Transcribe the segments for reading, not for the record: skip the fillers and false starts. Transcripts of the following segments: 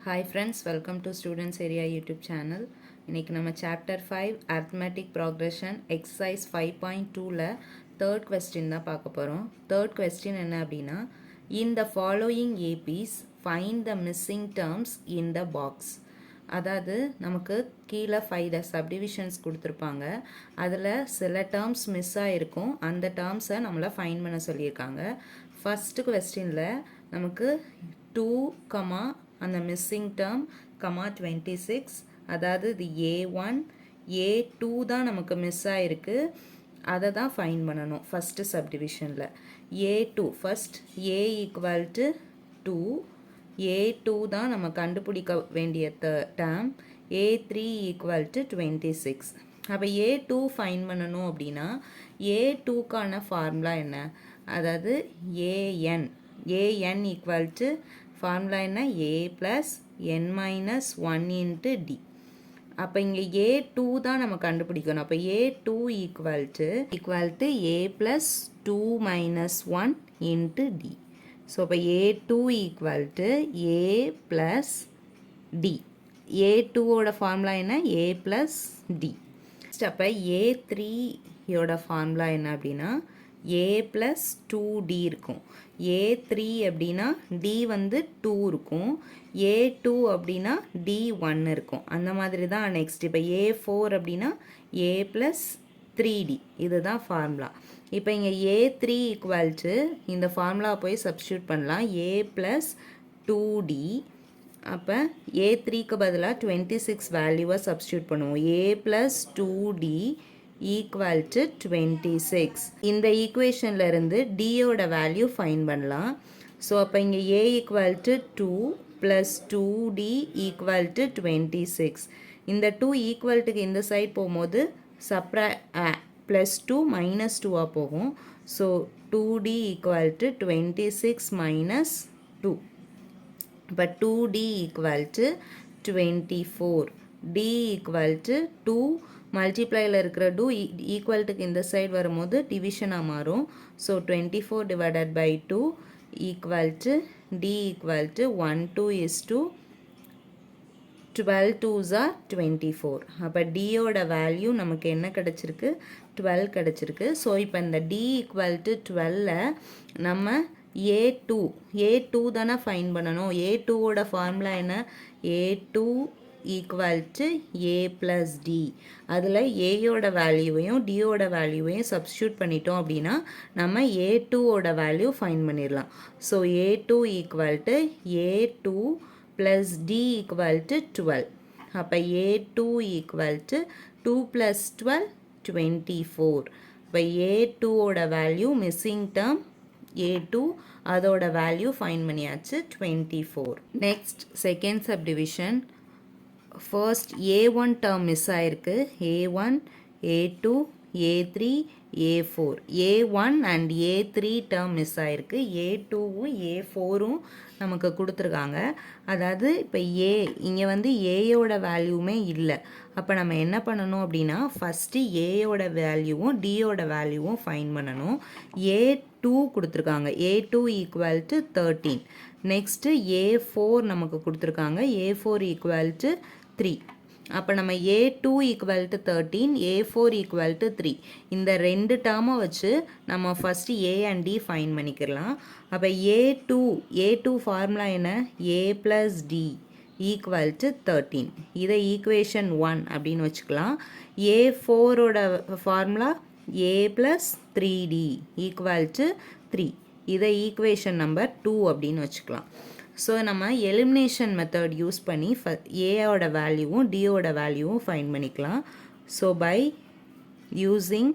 Hi friends, welcome to Students Area YouTube channel. இன்னைக்கு நம்ம chapter 5 arithmetic progression exercise 5.2ல third question தான் பார்க்க போறோம். Third question என்ன அப்படின்னா, in the following APs find the missing terms in the box. அதாவது நமக்கு கீழே 5 subdivisions கொடுத்துருப்பாங்க. அதில் சில டேர்ம்ஸ் மிஸ் ஆகிருக்கும். அந்த டேர்ம்ஸை நம்மளை ஃபைண்ட் பண்ண சொல்லியிருக்காங்க. ஃபஸ்ட்டு கொஸ்டினில் நமக்கு 2, அந்த மிஸ்ஸிங் டேர்ம், 26, அதாவது இது A1, A2 தான் நமக்கு மிஸ் ஆகிருக்கு. அதை தான் ஃபைண்ட் பண்ணணும் ஃபஸ்ட்டு சப்டிவிஷனில். A2 first A equal to 2, A2 தான் நம்ம கண்டுபிடிக்க வேண்டிய டேர்ம். A3 equal to 26. அப்போ A2 ஃபைண்ட் பண்ணணும் அப்படின்னா A2க்கான ஃபார்முலா என்ன? அதாவது AN ஈக்குவல் டு ஃபார்முலா என்ன? A plus n minus 1 into D. அப்போ இங்கே A2 தான் நம்ம கண்டுபிடிக்கணும். அப்போ A2 equal to A plus 2 minus 1 into D. So இப்போ A2 equal to A plus D. A2ஓட ஃபார்முலா என்ன? A plus D. அப்போ A3யோட ஃபார்முலா என்ன அப்படின்னா A ப்ளஸ் 2D இருக்கும். A3 அப்படின்னா D வந்து 2 இருக்கும். A2 அப்படின்னா D1 இருக்கும். அந்த மாதிரி தான் நெக்ஸ்ட். இப்போ A4 அப்படின்னா A ப்ளஸ் 3D. இதுதான் ஃபார்முலா. இப்போ இங்கே A3 ஈக்குவல் டு இந்த ஃபார்முலா போய் சப்ஸ்டியூட் பண்ணலாம். A plus 2D. அப்போ A3க்கு பதிலாக 26 வேல்யூவை சப்ஸ்டியூட் பண்ணுவோம். A plus 2D equal to 26. இந்த ஈக்குவேஷனில் இருந்து டியோட வேல்யூ ஃபைண்ட் பண்ணலாம். ஸோ அப்போ இங்கே A equal to 2 plus 2D equal to 26. இந்த 2 ஈக்குவல்ட்டுக்கு இந்த சைட் போகும்போது ப்ளஸ் 2 மைனஸ் 2ஆக போகும். So 2D equal to 26 minus 2. இப்போ 2D equal to 24. D equal to 2 மல்டிப்ளையில் இருக்கிற 2 ஈக்குவல்ட்டுக்கு இந்த சைடு வரும்போது டிவிஷனாக மாறும். So 24 divided by 2 equal to D equal to 1 2 is to 12 2s are 24. அப்போ டியோட வேல்யூ நமக்கு என்ன கிடச்சிருக்கு? 12 கிடச்சிருக்கு. ஸோ இப்போ இந்த D ஈக்குவல் டு 12ல நம்ம A2 தானே ஃபைண்ட் பண்ணணும். A2ஓட ஃபார்முலா என்ன? A2 equal to A plus D. அதில் ஏயோட வேல்யூவையும் டியோட வேல்யூவையும் சப்ஸ்டியூட் பண்ணிட்டோம் அப்படின்னா நம்ம A2ஓட வேல்யூ ஃபைண்ட் பண்ணிடலாம். So A2 equal to A2 plus D equal to 12. அப்போ A2 ஈக்குவல் டு 2 ப்ளஸ் 12 24. இப்போ A2ஓட வேல்யூ மிஸ்ஸிங் டேர்ம் A2, அதோட வேல்யூ ஃபைண்ட் பண்ணியாச்சு 24. Next second subdivision. First A1 term miss ஆயிருக்கு. A1, A2, A3, A4. A1 and A3 term miss ஆயிருக்கு. A2வும் A4வும் நமக்கு கொடுத்துருக்காங்க. அதாவது இப்போ இங்கே வந்து ஏயோட வேல்யூவுமே இல்லை. அப்போ நம்ம என்ன பண்ணணும் அப்படின்னா ஃபஸ்ட்டு ஏயோட வேல்யூவும் டியோட வேல்யூவும் ஃபைண்ட் பண்ணணும். A2 கொடுத்துருக்காங்க. A2 equal to 13. Next A4 நமக்கு கொடுத்துருக்காங்க. A4 equal to 3. அப்போ நம்ம A2 equal to 13, A4 equal to 3. இந்த ரெண்டு டேர்மை வச்சு நம்ம first A and D find பண்ணிக்கலாம். அப்போ A2 ஃபார்முலா என்ன? A plus D equal to 13. இதை ஈக்குவேஷன் 1 அப்படின்னு வச்சுக்கலாம். A4ஓட formula A plus 3D equal to 3. இதை ஈக்குவேஷன் நம்பர் 2 அப்படின்னு வச்சுக்கலாம். ஸோ நம்ம எலிமினேஷன் மெத்தட் யூஸ் பண்ணி ஏயோட வேல்யூவும் டியோட வேல்யூவும் ஃபைண்ட் பண்ணிக்கலாம். So by using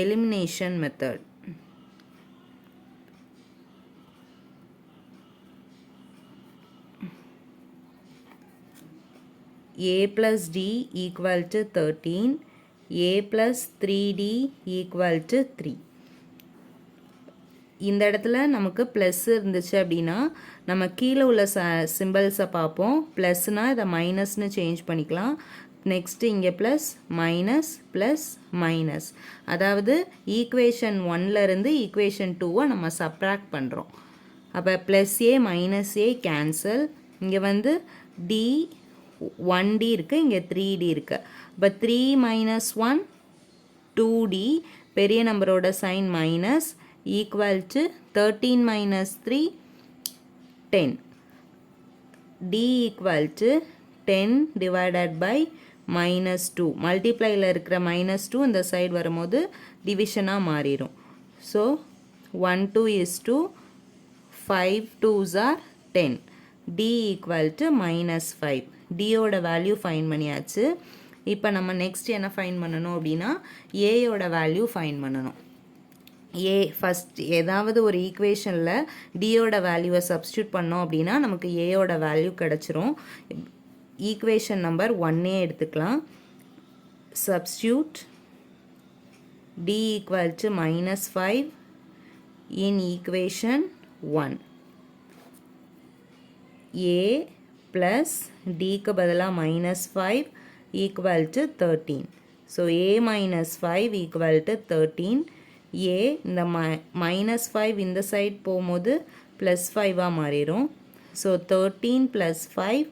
elimination method, A plus D equal to 13, A plus 3D equal to 3. இந்த இடத்துல நமக்கு ப்ளஸ் இருந்துச்சு அப்படின்னா நம்ம கீழே உள்ள சிம்பிள்ஸை பார்ப்போம். ப்ளஸ்னால் இதை மைனஸ்னு சேஞ்ச் பண்ணிக்கலாம். நெக்ஸ்ட்டு இங்கே ப்ளஸ் மைனஸ் ப்ளஸ் மைனஸ். அதாவது ஈக்குவேஷன் 1லேருந்து ஈக்குவேஷன் 2வை நம்ம சப்ராக்ட் பண்ணுறோம். அப்போ plus A minus A cancel. இங்கே வந்து டி 1D இருக்குது, இங்கே 3D இருக்குது. இப்போ 3 மைனஸ் 1 2D, பெரிய நம்பரோட sign minus, equal to 13 minus 3 10. D equal to 10 divided by minus 2. மல்டிப்ளையில் இருக்கிற மைனஸ் 2 இந்த சைடு வரும்போது டிவிஷனாக மாறிடும். So 1 2 is 2, 5 2s are 10. D equal to minus 5. டியோட வேல்யூ ஃபைன் பண்ணியாச்சு. இப்போ நம்ம நெக்ஸ்ட் என்ன ஃபைன் பண்ணணும் அப்படின்னா ஏயோட வேல்யூ ஃபைன் பண்ணணும். ஏ ஃபஸ்ட் ஏதாவது ஒரு ஈக்குவேஷனில் டியோட வேல்யூவை சப்ஸ்டியூட் பண்ணோம் அப்படின்னா நமக்கு ஏயோட வேல்யூ கிடச்சிரும். ஈக்குவேஷன் நம்பர் 1A எடுத்துக்கலாம். Substitute D equal to minus 5 in equation 1. A plus டிக்கு பதிலாக minus 5 equal to 13. So A minus 5 equal to 13. A இந்த மைனஸ் 5 இந்த சைட் போகும்போது ப்ளஸ் 5ஆக மாறிடும். So 13 plus 5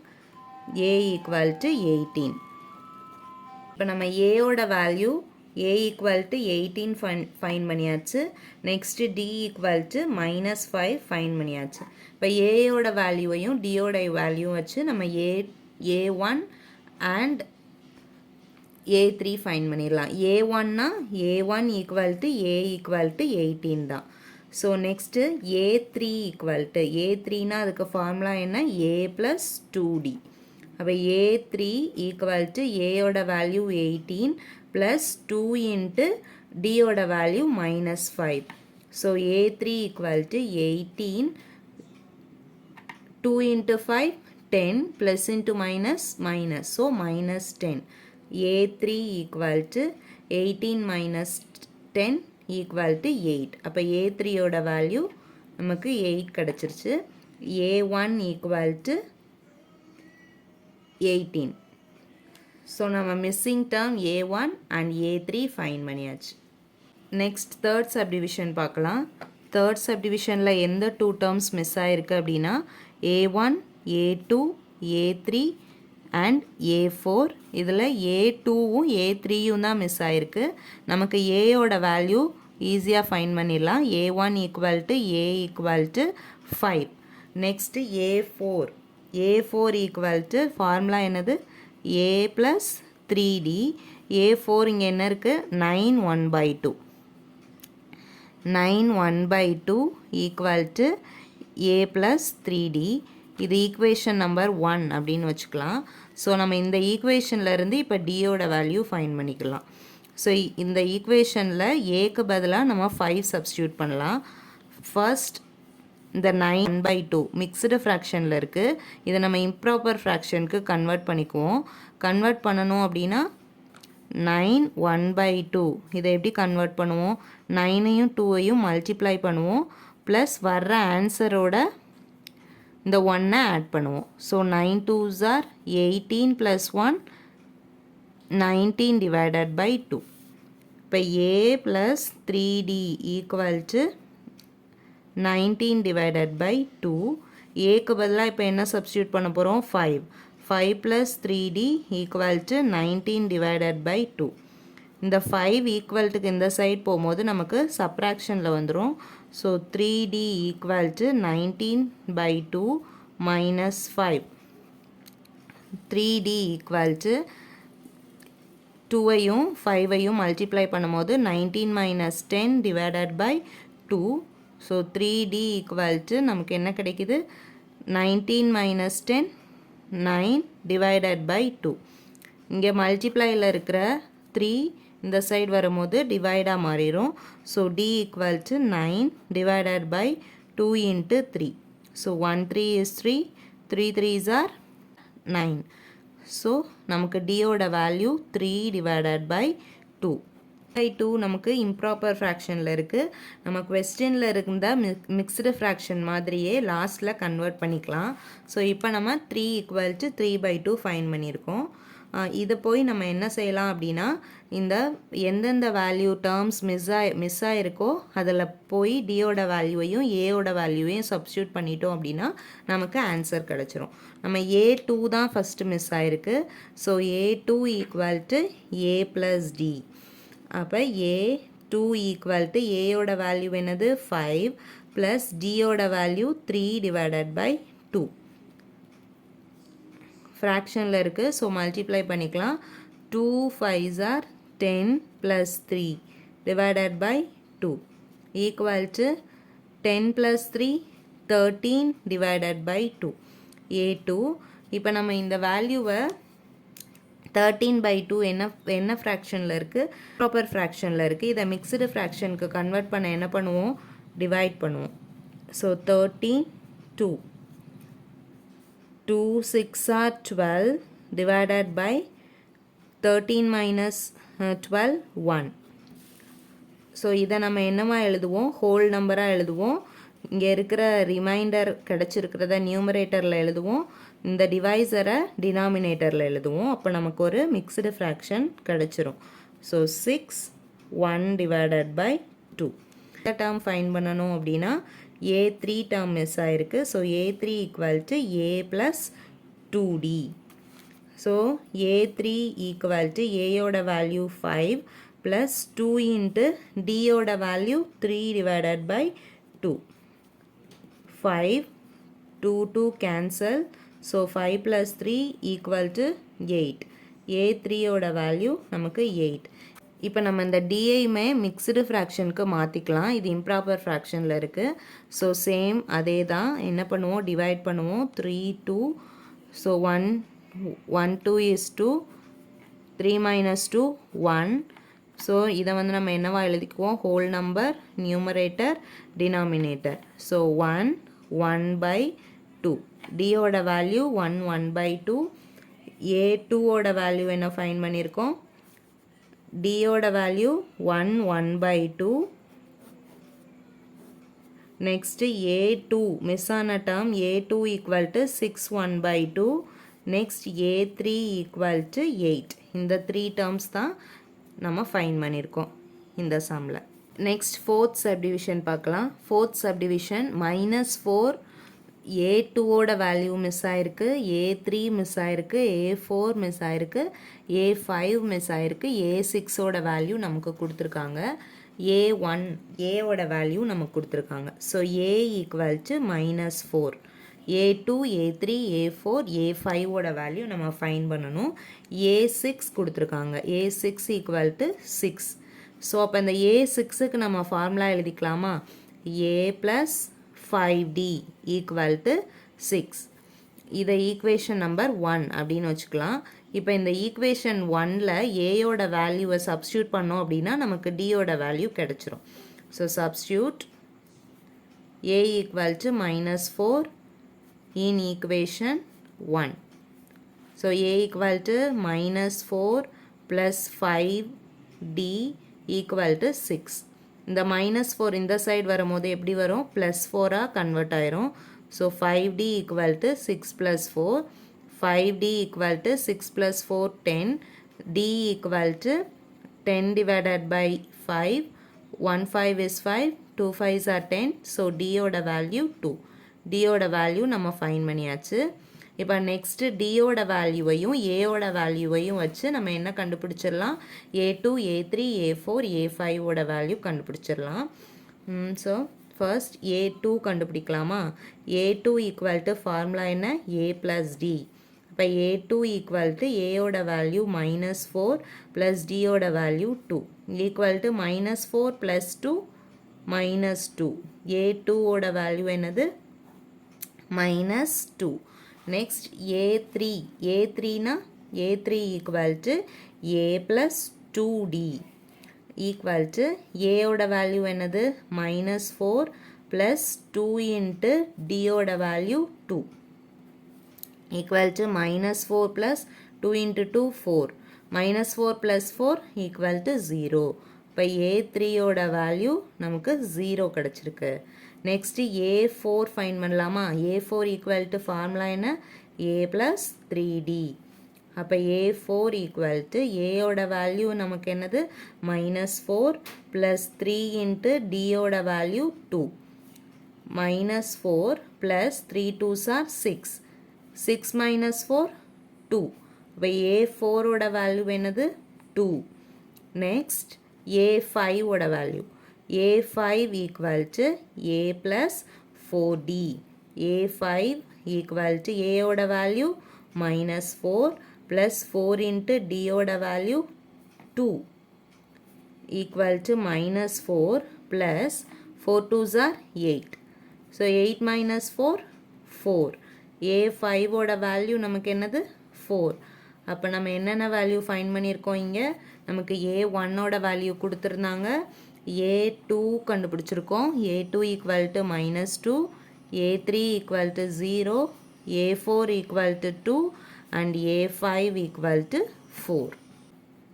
A equal to 18. இப்போ நம்ம ஏயோட value A equal to 18 find பண்ணியாச்சு. Next D equal to minus 5 fine பண்ணியாச்சு. இப்போ ஏயோட வேல்யூவையும் டியோட வேல்யூவும் வச்சு நம்ம ஏ1 அண்ட் A3 ஃபைன் பண்ணிடலாம். A1னா A1 equal to A equal to 18 தான். So next A3 equal to A3னா அதுக்கு ஃபார்முலா என்ன, A ப்ளஸ் 2D. அப்போ A3 ஈக்குவல் டு ஏயோட வேல்யூ 18 ப்ளஸ் 2 இன்ட்டு டியோட value minus 5. So A3 equal to 18, 2 இன்ட்டு 5 10 plus into minus minus, so minus 10. A3 equal to 18 minus 10 equal to 8. அப்போ A3யோட value நமக்கு 8 கிடச்சிருச்சு. A1 equal to 18. ஸோ நம்ம missing term A1 and A3 fine பண்ணியாச்சு. Next third subdivision பார்க்கலாம். Third சப்டிவிஷனில் எந்த 2 terms miss ஆகிருக்கு அப்படின்னா A1, A2, A3 and A4. இதில் A2வும் A3யும் தான் மிஸ் ஆகிருக்கு. நமக்கு ஏயோட வேல்யூ ஈஸியாக ஃபைன் பண்ணிடலாம். A1 equal to A equal to 5. Next A4. A4 equal to formula என்னது, A ப்ளஸ் 3D. A4 இங்கே என்ன இருக்குது, 9 1/2. 9 1/2 equal to A plus 3D. இது ஈக்குவேஷன் நம்பர் 1 அப்படின்னு வச்சுக்கலாம். ஸோ நம்ம இந்த ஈக்குவேஷன்லேருந்து இப்போ டியோட வேல்யூ ஃபைன் பண்ணிக்கலாம். ஸோ இந்த ஈக்குவேஷனில் ஏக்கு பதிலாக நம்ம 5 சப்ஸ்டியூட் பண்ணலாம். ஃபர்ஸ்ட் இந்த 9 1/2 மிக்ஸ்டு ஃப்ராக்ஷனில் இருக்குது. இதை நம்ம இம்ப்ராப்பர் ஃப்ராக்ஷனுக்கு கன்வெர்ட் பண்ணிக்குவோம். கன்வெர்ட் பண்ணணும் அப்படின்னா 9 1/2 இதை எப்படி கன்வெர்ட் பண்ணுவோம், 9ஐயும் 2ஐயும் மல்டிப்ளை பண்ணுவோம், ப்ளஸ் வர்ற ஆன்சரோட இந்த 1 ஆட் பண்ணுவோம். So 9 2s are 18 plus 1 19 divided by 2. இப்போ A plus 3D equal to 19 divided by 2. ஏக்கு பதிலாக இப்போ என்ன சப்ஸ்டியூட் பண்ண போகிறோம், 5. 5 plus 3D equal to 19 divided by 2. இந்த 5 ஈக்குவல்ட்டுக்கு இந்த சைட் போகும்போது நமக்கு சப்ராக்ஷனில் வந்துடும். So 3D equal to 19/2 minus 5. 3D equal to 2ஐயும் 5ஐயும் மல்டிப்ளை பண்ணும்போது 19 minus 10 divided by 2. So 3D equal to நமக்கு என்ன கிடைக்குது, 19 மைனஸ் 10 9 டிவைடட் பை 2. இங்கே மல்டிப்ளையில் இருக்கிற 3 இந்த சைடு வரும்போது டிவைடாக மாறிடும். So D equal to 9 divided by 2 into 3. So 1 3 is 3, 3 3s are 9. So நமக்கு டியோட வேல்யூ 3 டிவைடட் பை 2. 2 நமக்கு இம்ப்ராப்பர் ஃப்ராக்ஷனில் இருக்குது. நம்ம கொஸ்டினில் இருந்த மிக்ஸ்டு ஃப்ராக்ஷன் மாதிரியே லாஸ்ட்டில் கன்வெர்ட் பண்ணிக்கலாம். ஸோ இப்போ நம்ம 3 ஈக்குவல் டு 3/2 ஃபைன் பண்ணியிருக்கோம். இதை போய் நம்ம என்ன செய்யலாம் அப்படின்னா இந்த எந்தெந்த வேல்யூ டேர்ம்ஸ் மிஸ் ஆகிருக்கோ அதில் போய் டியோட வேல்யூவையும் ஏயோட வேல்யூவையும் சப்ஸ்டியூட் பண்ணிட்டோம் அப்படின்னா நமக்கு ஆன்சர் கிடச்சிரும். நம்ம A2 தான் ஃபஸ்ட்டு மிஸ் ஆகிருக்கு. So A2 equal to A plus D. அப்போ A2 ஈக்குவல் டு ஏயோட வேல்யூ என்னது 5 ப்ளஸ் டியோட வேல்யூ 3 டிவைடட் பை 2. ஃப்ராக்ஷனில் இருக்குது, ஸோ மல்டிப்ளை பண்ணிக்கலாம். 2 5s are 10 plus 3 divided by 2 equal to 10 plus 3 13 divided by 2 A2. இப்போ நம்ம இந்த வேல்யூவை 13/2 என்ன ஃப்ராக்ஷனில் இருக்குது, ப்ராப்பர் ஃப்ராக்ஷனில் இருக்குது. இதை மிக்சடு ஃப்ராக்ஷனுக்கு கன்வெர்ட் பண்ண என்ன பண்ணுவோம், டிவைட் பண்ணுவோம். So 2 6 are 12 divided by 13 minus 12 1. So இதை நம்ம என்னமா எழுதுவோம், ஹோல் நம்பராக எழுதுவோம். இங்கே இருக்கிற ரிமைண்டர் கிடச்சிருக்கிறத நியூமரேட்டரில் எழுதுவோம், இந்த டிவைசரை டினாமினேட்டரில் எழுதுவோம். அப்போ நமக்கு ஒரு மிக்சடு ஃப்ராக்ஷன் கிடச்சிரும். So 6 1 divided by 2. இந்த டேர்ம் ஃபைன் பண்ணணும் அப்படின்னா A3 டேர்ம் மிஸ் ஆகிருக்கு. So A3 equal to A plus 2D. So A3 equal to ஏயோட வேல்யூ 5 ப்ளஸ் 2 இன்ட்டு டியோட value 3 divided by 2. 5 2 cancel. So 5 plus 3 equal to 8. A3யோட value நமக்கு 8. இப்போ நம்ம இந்த டிஐயுமே மிக்சடு ஃப்ராக்ஷனுக்கு மாற்றிக்கலாம். இது இம்ப்ராப்பர் ஃப்ராக்ஷனில் இருக்குது. ஸோ சேம் அதே தான், என்ன பண்ணுவோம், டிவைட் பண்ணுவோம். 3 2. So 1 2 is 2. 3 minus 2 1. ஸோ இதை வந்து நம்ம என்னவா எழுதிக்குவோம், whole number, numerator, denominator. So 1 1/2. டியோட வேல்யூ 1 1/2. A2ஓட வேல்யூ என்ன ஃபைன் பண்ணியிருக்கோம், டியோட வேல்யூ 1 1/2. நெக்ஸ்ட்டு A2 மிஸ் ஆன term A2 equal to 6 1/2. Next A3 equal to 8. இந்த 3 டேர்ம்ஸ் தான் நம்ம ஃபைன் பண்ணியிருக்கோம் இந்த சம்மில். நெக்ஸ்ட் ஃபோர்த் சப்டிவிஷன் பார்க்கலாம். ஃபோர்த் சப்டிவிஷன் -4 A2ஓட வேல்யூ மிஸ் ஆகிருக்கு, A3 மிஸ் ஆகிருக்கு, A4 மிஸ் ஆகிருக்கு, A5 மிஸ் ஆகிருக்கு, A6ஓட வேல்யூ நமக்கு கொடுத்துருக்காங்க, A1 ஏவோட வேல்யூ நமக்கு கொடுத்துருக்காங்க. So A equal to -4. A2 A3 A4 A5ஓட வேல்யூ நம்ம ஃபைன் பண்ணணும். A6 கொடுத்துருக்காங்க, A6 ஈக்குவல் டு 6. ஸோ அப்போ இந்த A6க்கு நம்ம ஃபார்முலா எழுதிக்கலாமா, A plus 5D equal to 6. இதை ஈக்குவேஷன் நம்பர் 1 அப்படின்னு வச்சுக்கலாம். இப்போ இந்த ஈக்குவேஷன் 1ல் ஏயோட வேல்யூவை சப்ஸ்டியூட் பண்ணோம் அப்படின்னா நமக்கு டியோட வேல்யூ கிடச்சிரும். So substitute A equal to -4 in equation 1. So A equal to -4 plus 5D equal to 6. இந்த -4 இந்த சைடு வரும்போது எப்படி வரும், +4ஆக கன்வெர்ட் ஆயிரும். So 5D equal to 6 plus 4. 5D equal to 6 plus 4 10. D equal to 10 divided by 5. 1 5 is 5. 2 5s are 10. So D ஓட value 2. டியோட value நம்ம fine பண்ணியாச்சு. இப்போ நெக்ஸ்ட்டு டியோட வேல்யூவையும் ஏயோட வேல்யூவையும் வச்சு நம்ம என்ன கண்டுபிடிச்சிடலாம், A2 A3 A4 A5ஓட வேல்யூ கண்டுபிடிச்சிடலாம். ஸோ ஃபர்ஸ்ட் A2 கண்டுபிடிக்கலாமா. A2 ஈக்குவல் டு ஃபார்முலா என்ன, A ப்ளஸ் டி. இப்போ A2 ஈக்குவல் டு ஏயோட வேல்யூ -4 ப்ளஸ் டியோட வேல்யூ 2 ஈக்குவல் டு -4 ப்ளஸ் 2 -2. A2ஓட வேல்யூ என்னது, -2. நெக்ஸ்ட் A3னா A3 equal to A plus 2D equal to ஏயோட வேல்யூ என்னது, -4 ப்ளஸ் 2 இன்ட்டு டியோட value 2 equal to -4 plus 2 into 2 4. -4 plus 4 equal to 0. இப்போ A3யோட வேல்யூ நமக்கு 0 கிடச்சிருக்கு. நெக்ஸ்ட்டு A4 ஃபைன் பண்ணலாமா. A4 ஈக்குவல் டு ஃபார்முலா என்ன, A ப்ளஸ் 3D. அப்போ A4 ஈக்குவல் டு ஏயோட வேல்யூ நமக்கு என்னது -4 ப்ளஸ் 3 இன்ட்டு டியோட value 2 -4 plus 3 2s are 6 6 minus 4 2 இப்போ A4 ஓட வேல்யூ என்னது 2 நெக்ஸ்ட் A5 ஓட value A5 equal to A plus 4D A5 equal to A ஓட வேல்யூ -4 plus 4 into D ஓட value 2 equal to -4 plus 4 2s are 8 so 8 minus 4 4 A5 ஓட value நமக்கு என்னது 4 அப்போ நம்ம என்னென்ன வேல்யூ ஃபைண்ட் பண்ணியிருக்கோம் இங்கே நமக்கு A1 ஓட வேல்யூ கொடுத்துருந்தாங்க A2 கண்டுபிடிச்சிருக்கோம் A2 equal to -2 A3 equal to 0 A4 equal to 2 and A5 equal to 4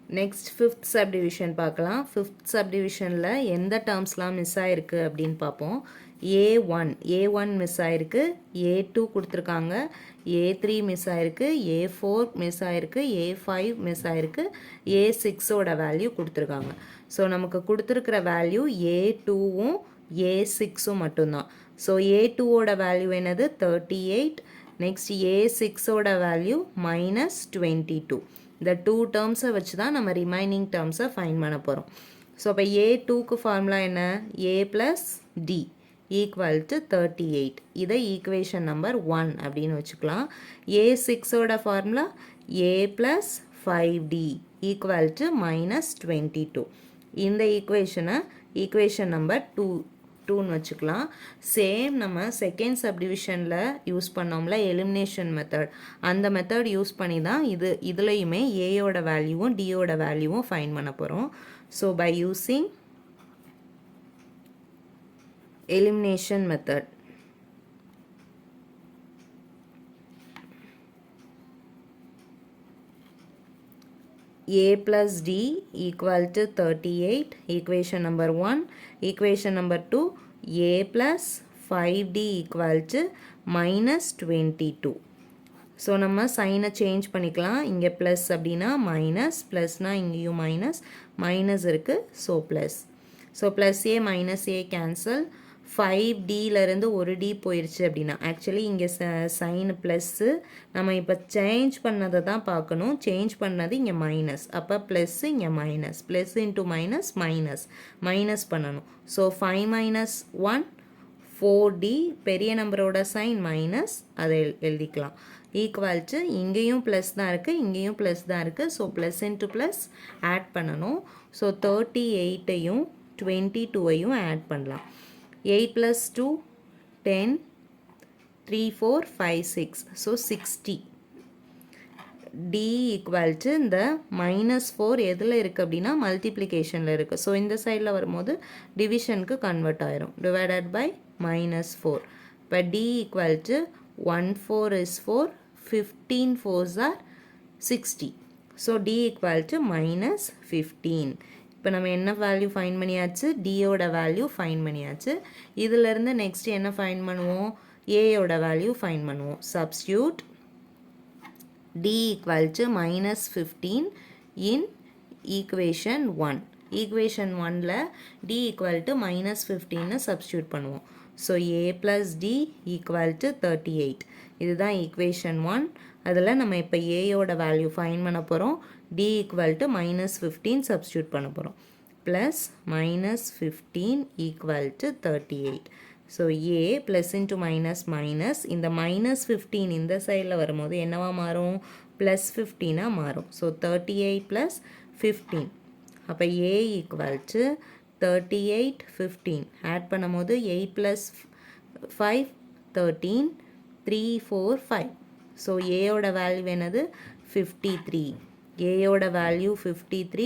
next fifth subdivision பார்க்கலாம் ஃபிஃப்த் சப்டிவிஷனில் எந்த டேர்ம்ஸ்லாம் மிஸ் ஆகிருக்கு அப்படின்னு பார்ப்போம் A1 மிஸ் ஆகிருக்கு A2 கொடுத்துருக்காங்க A3 மிஸ் ஆகிருக்கு A4 மிஸ் ஆகிருக்கு A5 மிஸ் ஆகிருக்கு A6ஓட வேல்யூ கொடுத்துருக்காங்க ஸோ நமக்கு கொடுத்துருக்கிற வேல்யூ A2வும் A6ம் மட்டும்தான் ஸோ A2ஓட வேல்யூ என்னது 38 நெக்ஸ்ட் A6ஓட வேல்யூ -22 இந்த டூ டேர்ம்ஸை வச்சு தான் நம்ம ரிமைனிங் டேர்ம்ஸை ஃபைண்ட் பண்ண போகிறோம் ஸோ அப்போ A2க்கு ஃபார்முலா என்ன A plus D equal to 38 இதை ஈக்குவேஷன் நம்பர் 1 அப்படின்னு வச்சுக்கலாம் A6ஓட formula A plus 5D equal to -22 இந்த ஈக்குவேஷன் நம்பர் 2ன்னு வச்சுக்கலாம் சேம் நம்ம செகண்ட் சப்டிவிஷனில் யூஸ் பண்ணோம்ல எலிமினேஷன் மெத்தட் அந்த மெத்தட் யூஸ் பண்ணி தான் இதுலையுமே ஏயோட வேல்யூவும் டியோட வேல்யூவும் ஃபைண்ட் பண்ண போகிறோம் so by using elimination method A plus D equal to 38 equation number 1 equation number 2 A plus 5D equal to -22 so நம்ம சைனை சேஞ்ச் பண்ணிக்கலாம் இங்கே ப்ளஸ் அப்படின்னா மைனஸ் ப்ளஸ்னால் இங்கேயும் மைனஸ் இருக்குது so plus so plus A minus A cancel 5Dலேருந்து ஒரு D போயிடுச்சு அப்படின்னா ஆக்சுவலி இங்கே சைன் ப்ளஸ்ஸு நம்ம இப்போ சேஞ்ச் பண்ணதை தான் பார்க்கணும் சேஞ்ச் பண்ணது இங்கே மைனஸ் அப்போ ப்ளஸ்ஸு இங்கே மைனஸ் ப்ளஸ் இன்ட்டு மைனஸ் பண்ணணும் ஸோ 5 - 1 4D பெரிய நம்பரோட சைன் மைனஸ் அதை எழுதிக்கலாம் ஈக்குவல் டு இங்கேயும் ப்ளஸ் தான் இருக்குது இங்கேயும் ப்ளஸ் தான் இருக்குது so plus into plus add பண்ணணும் ஸோ 38ஐயும் 22ஐயும் ஆட் பண்ணலாம் 8 plus 2 10 3 4 5 6 so 60 D equal to இந்த -4 எதில் இருக்குது அப்படின்னா மல்டிப்ளிகேஷனில் இருக்குது ஸோ இந்த சைடில் வரும்போது டிவிஷனுக்கு கன்வெர்ட் ஆயிரும் டிவைடட் பை -4 இப்போ D equal to 1 4 is 4 15 4s are 60 so D equal to -15 இப்போ நம்ம என்ன வேல்யூ ஃபைண்ட் பண்ணியாச்சு டியோட வேல்யூ ஃபைண்ட் பண்ணியாச்சு இதிலேருந்து நெக்ஸ்ட் என்ன ஃபைண்ட் பண்ணுவோம் ஏயோட வேல்யூ ஃபைண்ட் பண்ணுவோம் substitute D equal to -15 in equation 1 equation 1ல் டி ஈக்குவல் டு -15ன்னு சப்ஸ்டியூட் பண்ணுவோம் so A plus D equal to 38 இதுதான் ஈக்குவேஷன் 1 அதில் நம்ம இப்போ ஏயோட வேல்யூ ஃபைண்ட் பண்ண போகிறோம் D equal to -15 substitute பண்ண போகிறோம் plus -15 equal to 38 so A plus into minus இந்த -15 இந்த சைடில் வரும்போது என்னவா மாறும் +15 மாறும் so 38 plus 15 அப்போ A equal to 38 15 ஆட் பண்ணும் போது 8 plus 5 13 3 4 5 so A ஓட வேல்யூ என்னது 53 ஏயோட வேல்யூ 53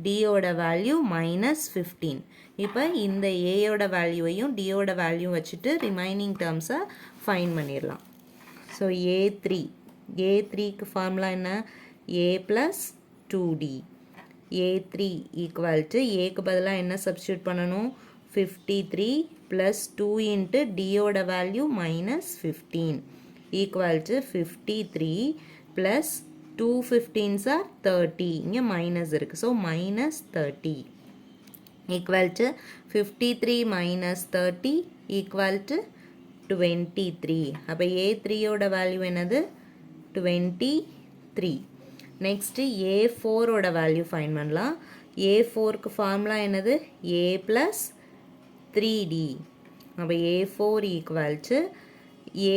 டியோட வேல்யூ -15 இப்போ இந்த ஏயோட வேல்யூவையும் டியோட வேல்யூ வச்சுட்டு ரிமைனிங் டேர்ம்ஸை ஃபைண்ட் பண்ணிடலாம் ஸோ ஏ3க்கு ஃபார்முலா என்ன ஏ plus 2D A3 equal to ஏக்கு பதிலாக என்ன சப்ஸ்டியூட் பண்ணணும் 53 ப்ளஸ் 2 இன்ட்டு டியோட value -15 equal to 53 plus 2 15s are 30. இங்கே மைனஸ் இருக்குது. So minus 30 equal to 53 minus 30 equal to 23. அப்போ A3 ஓட வேல்யூ என்னது 23. நெக்ஸ்ட்டு A4 ஓட வேல்யூ ஃபைன் பண்ணலாம். A4க்கு ஃபார்முலா என்னது A plus 3D. அப்போ A4 equal to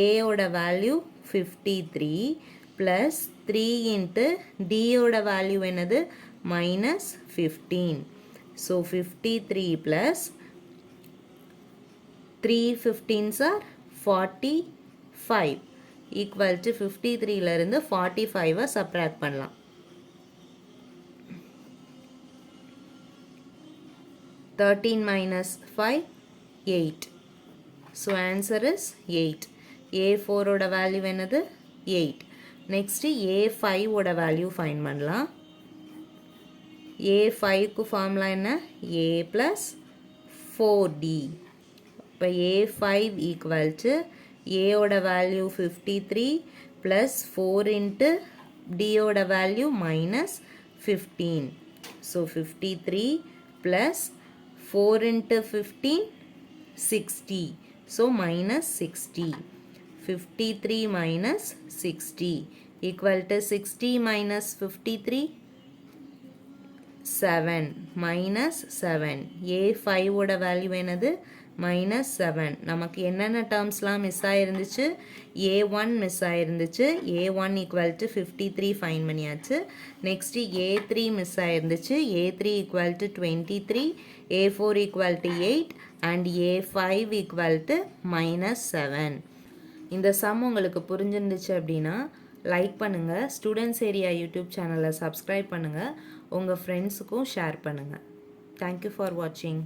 A ஓட வேல்யூ 53 plus 3 into D ஓட வேல்யூ என்னது minus 15. So 53 plus 3 15s are 45 equal to 53 ல இருந்து 45 subtract பண்ணலாம். 13 minus 5 8. So answer is 8. A4 ஓட வேல்யூ என்னது 8. Next A5 ஓட வேல்யூ ஃபைண்ட் பண்ணலாம். A5க்கு ஃபார்முலா என்ன A plus 4D. இப்போ A5 equal to A ஓட வேல்யூ 53 plus 4 into D ஓட value minus 15. So 53 plus 4 into 15 60. So minus 60. 53 minus 60 equal to 60 minus 53 7 minus 7. A5 ஓட value என்னது minus 7. நமக்கு என்னென்ன டேர்ம்ஸ்லாம் மிஸ் ஆயிருந்துச்சு A1 மிஸ் ஆயிருந்துச்சு. A1 equal to 53 ஃபைன் பண்ணியாச்சு. நெக்ஸ்ட்டு A3 மிஸ் ஆயிருந்துச்சு. A3 equal to 23, A4 equal to 8 and A5 equal to minus 7. இந்த சம் உங்களுக்கு புரிஞ்சிருந்துச்சு அப்படின்னா லைக் பண்ணுங்கள். ஸ்டூடெண்ட்ஸ் ஏரியா யூடியூப் சேனலை சப்ஸ்கிரைப் பண்ணுங்கள். உங்கள் ஃப்ரெண்ட்ஸுக்கும் ஷேர் பண்ணுங்கள். தேங்க்யூ ஃபார் வாட்சிங்.